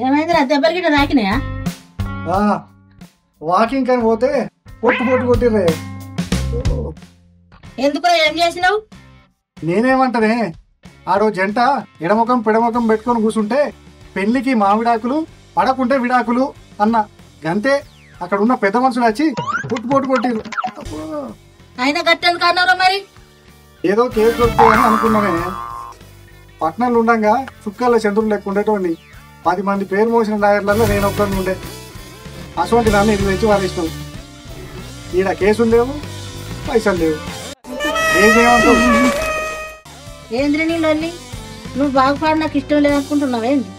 ఏమైందిరా దెబ్బలు గిట్ట తాకినాయా? వాకింగ్ కానీ పోతే కొట్టిర్రే. ఎందుకురా ఏం చేసినావు? నేనేమంటానే, ఆడో జంట ఎడముఖం పిడముఖం పెట్టుకొని కూర్చుంటే పెళ్లికి మామిడాకులు పడకుంటే విడాకులు అన్న గంతే. అక్కడ ఉన్న పెద్ద మనుషులు వచ్చి కొట్టిర్రు. అయినా గట్టెందుకు అన్నారా మరి? ఏదో కేసు దొరుకుతుందని అనుకున్నానే. పట్నంలో ఉండగా చుక్కల్లో చంద్రులు లెక్క ఉండేటోండి. 10 మంది పేరు మోసిన లాయర్లలో నేను ఒక్కడిని ఉండే. అటువంటి నన్ను ఇది తెచ్చి వారిష్టం. ఈడ కేసులు లేవు, పైసలు లేవు. ఏం చేయమంటావు? ఏంద్రి నీ లొల్లి? నువ్వు బాగుపడి నాకు ఇష్టం లేదనుకుంటున్నావేంది?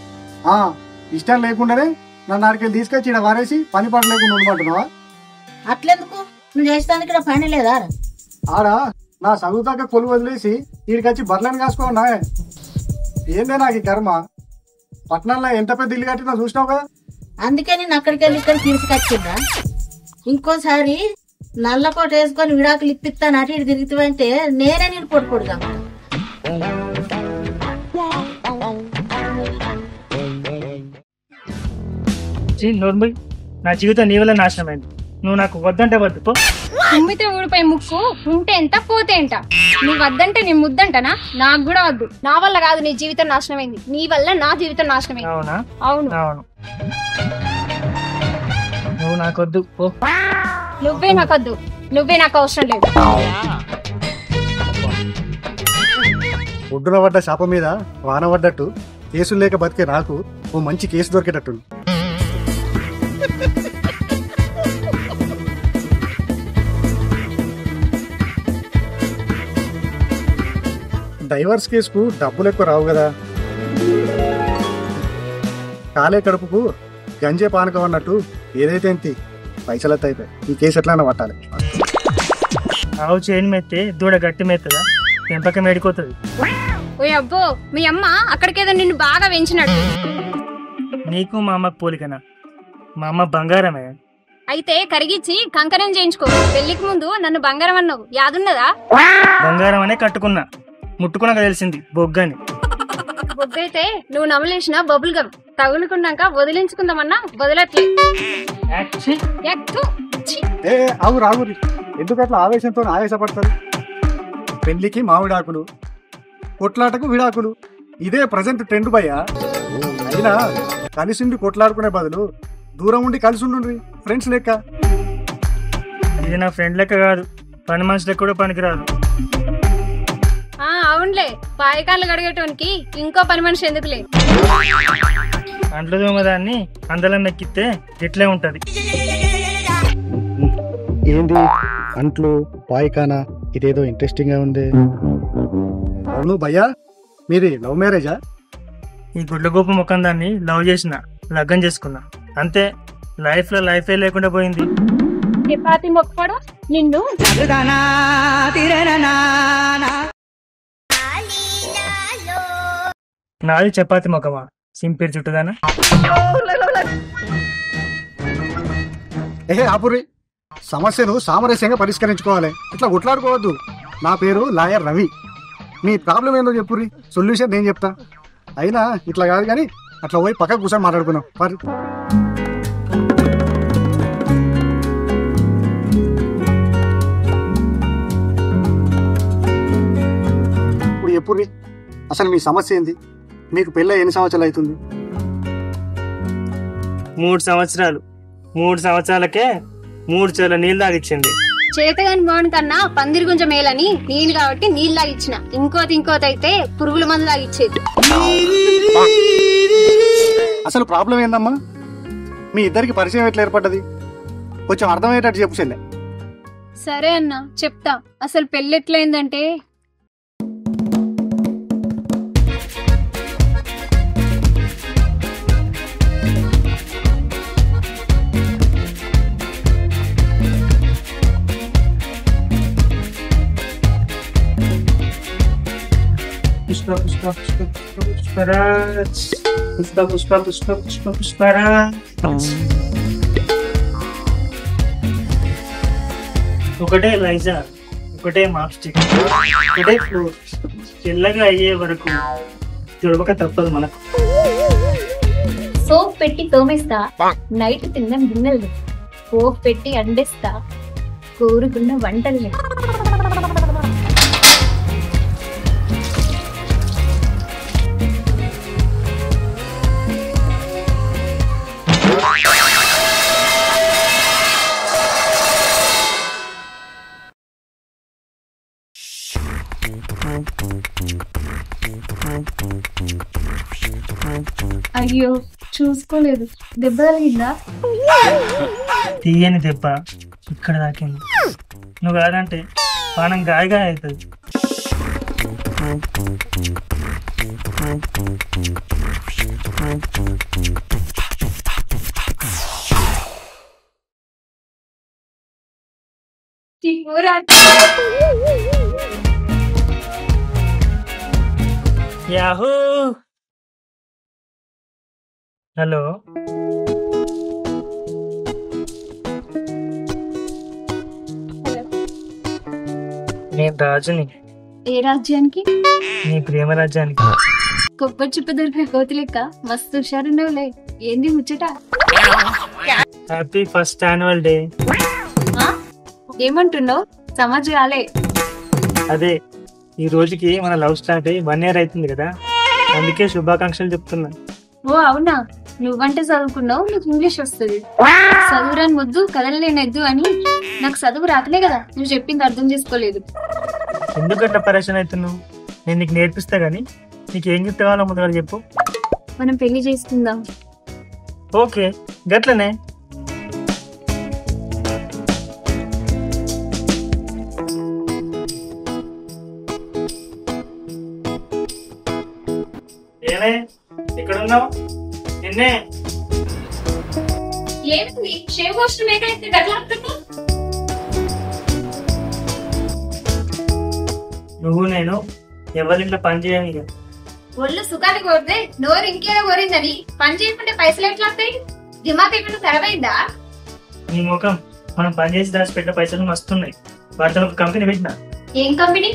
ఇష్టం లేకుండానే నన్ను ఆడికెళ్ళి తీసుకొచ్చి ఈడ వారేసి పని పాట లేకుండా ఉండమంటున్నావా? అట్లెందుకు? నువ్వు చేస్తానికి ఇక్కడ పని లేదా? ఆడ నా చదువుతాక కొలు వదిలేసి ఈడికొచ్చి బర్లను కాసుకోన్నా. ఏందే నాకు ఈ కర్మ. పట్నంలో ఎంత పెద్ద ఇల్లు కట్టినా చూసినావు కదా. అందుకే నేను అక్కడికి వెళ్ళి ఇక్కడ తీసుకొచ్చిందా? ఇంకోసారి నల్లకోట వేసుకొని విడాకులు ఇప్పిస్తాను అటు ఇటు తిరుగుతావంటే నేనే నేను పొడిపొడుగా. నా జీవితం నీ వల్ల నాశనమైంది. నువ్వు నాకు వద్దంటే వద్దు పో. ఉమ్మితే ఊడిపోయి ముక్కు, ఉంటే ఎంత పోతే ఎంత. నువ్వు వద్దంటే నీ ముద్దంటనా? నాకు కూడా వద్దు. నా వల్ల కాదు నీ జీవితం నాశనమైంది, నీ వల్ల నా జీవితం నాశనమైంది. అవునా? అవును. నువ్వు నాకొద్దు పో. నువ్వే నాకొద్దు, నువ్వే నాకు అవసరం లేదు. ఒడ్డున పడ్డ శాప మీద వాన పడ్డట్టు కేసులు లేక బతికే నాకు ఓ మంచి కేసు దొరికేటట్టు. డైవర్స్ కేసుకు డబ్బులు ఎక్కువ రావు కదా. కాలే కడుపుకు గంజే పానకం అన్నట్టు ఏదైతే ఎంతి పైసలతో అయిపోయి ఈ కేసు ఎట్లైనా పట్టాలి. ఆవు చేయని మెత్తే దూడ గట్టి మెత్తదా, పెంపకం ఏడిపోతుంది. ఓ అబ్బో, మీ అమ్మ అక్కడికేదో నిన్ను బాగా పెంచినట్టు. నీకు మా అమ్మకు పోలికనా? మా అమ్మ బంగారమే. అయితే కరిగిచ్చి కంకణం చేయించుకో. పెళ్లికి ముందు నన్ను బంగారం అన్నావు, యాదున్నదా? బంగారం అనే కట్టుకున్నా, ముట్టుకున్నాక తెలిసింది బొగ్గని. బొగ్గైతే నువ్వు నమలేసిన బబుల్ గమ్ తగులుకున్నాక వదిలించుకుందామన్నా వదలట్లే. ఆగురు ఆగురి, ఎందుకట్లా ఆవేశంతో ఆవేశపడతారు? పెళ్లికి మామిడాకులు, కొట్లాటకు విడాకులు, ఇదే ప్రజెంట్ ట్రెండ్ భయ్యా. అయినా కలిసిండి కొట్లాడుకునే బదులు దూరం ఉండి కలిసి ఉండు ఫ్రెండ్స్ లెక్క. ఇది నా ఫ్రెండ్ లెక్క కాదు, పని మనిషి లెక్క కూడా పనికిరాదు. అవునులే, పాయకాళ్ళు గడిగేటోనికి ఇంకో పని మనిషి ఎందుకులే. అంట్లు దోమదాన్ని అందలం ఎక్కితే ఇట్లే ఉంటది. ఏంది అంట్లు పాయికానా? ఇదేదో ఇంట్రెస్టింగ్ గా ఉంది. అవును భయ్యా, మీది లవ్ మ్యారేజా? ఈ గుడ్లగోపు ముఖం దాన్ని లవ్ చేసిన, లగ్గం చేసుకున్నా, అంతే. లైఫ్ లో లైఫే లేకుండా పోయింది. చపాతి మొక్కడు నిన్ను. నాది చపాతి ముఖమా? సింపిరి చుట్టుదానా? ఆపురి, సమస్యను సామరస్యంగా పరిష్కరించుకోవాలి, ఇట్లా కొట్లాడుకోవద్దు. నా పేరు లాయర్ రవి. మీ ప్రాబ్లం ఏందో చెప్పుర్రి, సొల్యూషన్ నేను చెప్తా. అయినా ఇట్లా కాదు కానీ అట్లా పోయి పక్కకు కూర్చొని మాట్లాడుకున్నాం. ఇప్పుడు చెప్పుర్రి, అసలు మీ సమస్య ఏంది? మీకు పెళ్ళి ఎన్ని సంవత్సరాలు అవుతుంది? 3 సంవత్సరాలు. 3 సంవత్సరాలకే 3 చెవుల నీళ్ళు తాగిచ్చింది. చేతగాని మోహన్ కన్నా పందిరి గుంజ మేలని నేను కాబట్టి నీళ్ళు తాగిచ్చిన. ఇంకోటి అయితే పురుగుల మందు తాగిచ్చేది. అసలు ప్రాబ్లం ఏందమ్మా? మీ ఇద్దరికి పరిచయం ఎట్లా ఏర్పడ్డది? కొంచెం అర్థమయ్యేటట్టు చెప్పు చెల్లె. సరే అన్న, చెప్తా. అసలు పెళ్ళి ఎట్లయిందంటే, పుష్ప పుష్ప పుష్ప పుష్ప పుష్పరాజ్ పుష్ప పుష్ప పుష్ప పుష్ప పుష్పరాజ్. ఒకటే లైజా, ఒకటే మాప్స్టిక్, ఒకటే ఫ్లోర్. తెల్లగా అయ్యే వరకు చూడక తప్పదు మనకు. సోప్ పెట్టి తోమేస్తా, నైట్ తిన్న గిన్నెలు, పోపు పెట్టి అండేస్తా, కోరుకున్న వంటల్ని. అయ్యో చూసుకోలేదు, దెబ్బ తగిలిందా? తీయని దెబ్బ ఇక్కడ తాకింది. నువ్వు కాదంటే పానం గాయగా అవుతుంది. యాహూ. హలో, నేను రాజుని. ఏ రాజ్యానికి? నీ ప్రేమ రాజ్యానికి. కొబ్బరి చుప్ప దొరికిన కోతి లెక్క మస్తు హుషారున్నావులే. ఏంది ముచ్చట? Happy first annual day. ఏమంటున్నావు? సమాజ్ రాలే. అదే, ఈ రోజుకి మన లవ్ స్టార్ట్ అయ్యి 1 year అవుతుంది కదా, అందుకే శుభాకాంక్షలు చెప్తున్నా. ఓ అవునా, నువ్వంటే చదువుకున్నావు, నీకు ఇంగ్లీష్ వస్తుంది. చదువురాని వద్దు కదలలేనద్దు అని. నాకు చదువు రాకనే కదా నువ్వు చెప్పింది అర్థం చేసుకోలేదు. ఎందుకంటే పరేషన్ అవుతున్నావు? నేను నీకు నేర్పిస్తా గానీ నీకేం గిఫ్ట్ కావాలో ముందుగా చెప్పు. మనం పెళ్లి చేసుకుందాం. ఓకే, గట్లనే. ఏమే ఇక్కడ ఉన్నావు? నిన్నే. ఏమిటి షేవ్ కోస్ట్ మేకైతే గట్లవుతుంది? నువ్వు నేను ఎవరింట్లో పని చేయని. ఒళ్ళు సుఖాన్ని కోరితే నోరు ఇంకేదో కోరిందని పని చేయకుంటే పైసలు ఎట్లా వస్తాయి? దిమాగ్ ఎక్కడ ఖరాబైందా? నీ ముఖం, మనం పని చేసి దాచి పెట్టిన పైసలు మస్తున్నాయి. వాటితో ఒక కంపెనీ పెట్టినా. ఏం కంపెనీ?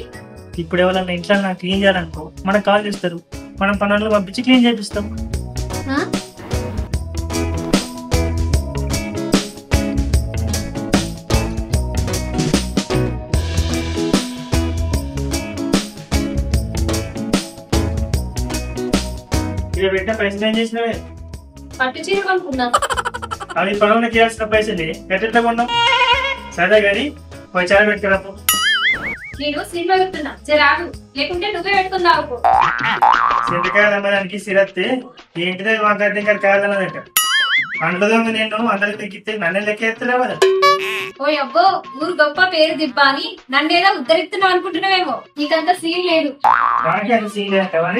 ఇప్పుడు ఎవరన్నా ఇంట్లో నాకు క్లీన్ చేయాలనుకో మనకు కాల్ చేస్తారు, మనం పనులు పంపించి క్లీన్ చేపిస్తాం. ఇక పెట్టిన పైసలు ఏం చేసినవే? పట్టు చీర కొనుక్కున్నా. అవి పనులకి ఇవ్వాల్సిన పైసలు ఎట్లా కొన్నాం? సరే కానీ పోయి చాలా పెట్టుకురాపు. నేను సినిమా పెడుతున్నా, జరాగు లేకుంటే నువ్వే పెట్టుకున్నావు. చింతకాయలు అమ్మడానికి సిరత్తే ఏంటిదో మాట్లాడితే ఇంకా కాదన్నదట. అంటదో నేను అందరికి తగ్గితే నన్ను లెక్క ఎత్తలేవు కదా. ఓ అబ్బో, ఊరు గొప్ప పేరు దిబ్బా అని నన్నేదో ఉద్ధరిస్తున్నావు అనుకుంటున్నావేమో. నీకంత సీన్ లేదు. నాకు అంత సీన్ చేస్తావా?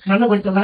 నన్ను కొడుతున్నా.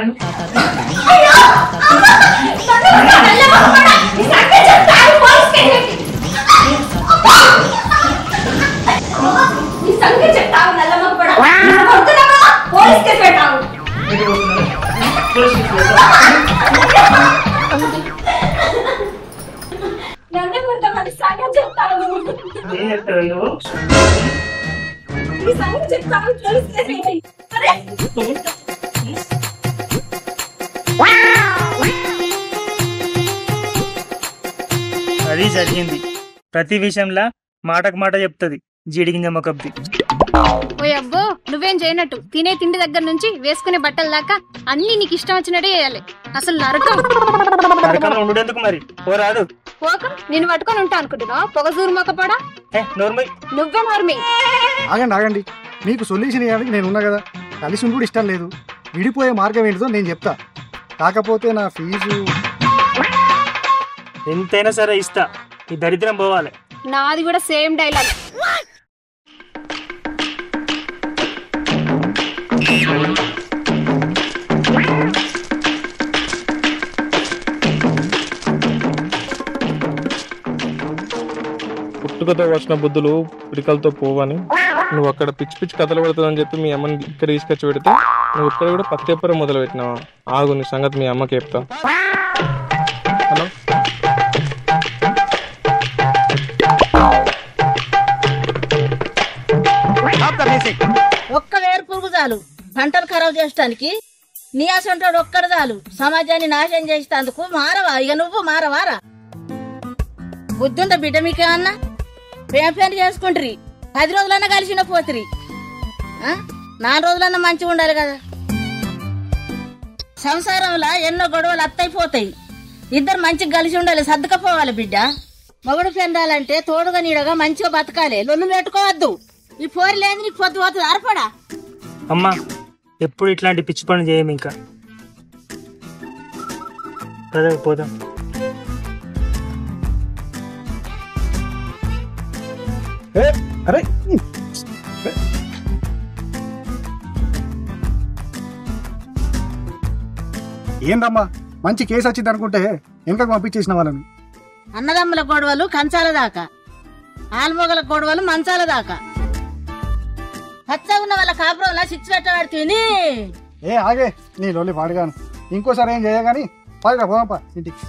అది జరిగింది. ప్రతి విషయంలో మాటకు మాట చెప్తుంది జీడిగింజ మొకబ్ది. ఓ అబ్బో, నువ్వేం చేయనట్టు. తినే తిండి దగ్గర నుంచి వేసుకునే బట్టల దాకా అన్ని నీకు ఇష్టం వచ్చినట్టే చేయాలి. అసలు నరకం. నరకంలో ఉండేందుకు మరి ఓ రాదు. పోకం నేను పట్టుకొని ఉంటా అనుకుంటున్నావా? పొగజూరు మొక్కపాడా? నోర్మై. నువ్వే నోర్మి. ఆగండి ఆగండి, మీకు సొల్యూషన్ ఇవ్వడానికి నేను ఉన్నా కదా. కలిసి ఉండి కూడా ఇష్టం లేదు. విడిపోయే మార్గం ఏంటిదో నేను చెప్తా. కాకపోతే నా ఫీజు ఎంతైనా సరే ఇస్తా. ఈ దరిద్రం పోవాలి. నాది కూడా సేమ్ డైలాగ్. పుట్టుకతో వచ్చిన బుద్ధులు పిడికలతో పోవని నువ్వు అక్కడ పిచ్చి పిచ్చి కథలు పెడుతుందని చెప్పి మీ అమ్మని ఇక్కడ తీసుకొచ్చి పెడితే నువ్వు ఇక్కడ కూడా పత్తెప్పరం మొదలు పెట్టినావా? ఆగు, నీ సంగతి మీ అమ్మకి చెప్తా. హలో, ఒక్క వేరు పురుగు చాలు పంటలు ఖరాబ్ చేయడానికి. నీ అసంటోడు ఒక్కడు చాలు సమాజాన్ని నాశనం చేసేందుకు. మారవా ఇక నువ్వు? మారవారా? బుద్ధుందా బిడ్డ మీకేమన్నా? పేరు చేసుకుంటారు. 10 రోజులన్నా కలిసిన పోతురి. 4 రోజులన్నా మంచిగా ఉండాలి కదా. సంసారంలో ఎన్నో గొడవలు అత్తైపోతాయి. ఇద్దరు మంచిగా కలిసి ఉండాలి, సర్దుకపోవాలి బిడ్డ. మొగుడు పెండాలంటే తోడుగా నీడగా మంచిగా బతకాలి, లొల్లు పెట్టుకోవద్దు. ఈ పోరి లేదు నీకు పొద్దు పోతుంది అరపడా. అమ్మా ఎప్పుడు ఇట్లాంటి పిచ్చి పని చేయము ఇంకా. సరే పోదాం. అరే ఏందమ్మా మంచి కేసు వచ్చింది అనుకుంటే వెనకకు పంపించేసిన వాళ్ళని. అన్నదమ్ముల గొడవలు కంచాల దాకా, ఆల్మొగల గొడవలు మంచాల దాకా. పచ్చ ఉన్న వాళ్ళ కాపురంలో సిచ్చు పెట్టబడుతుంది. ఏ ఆగే నీ లోలి పాడుగాను. ఇంకోసారి ఏం చేయగాని పదిగా పోదాంపా ఇంటికి.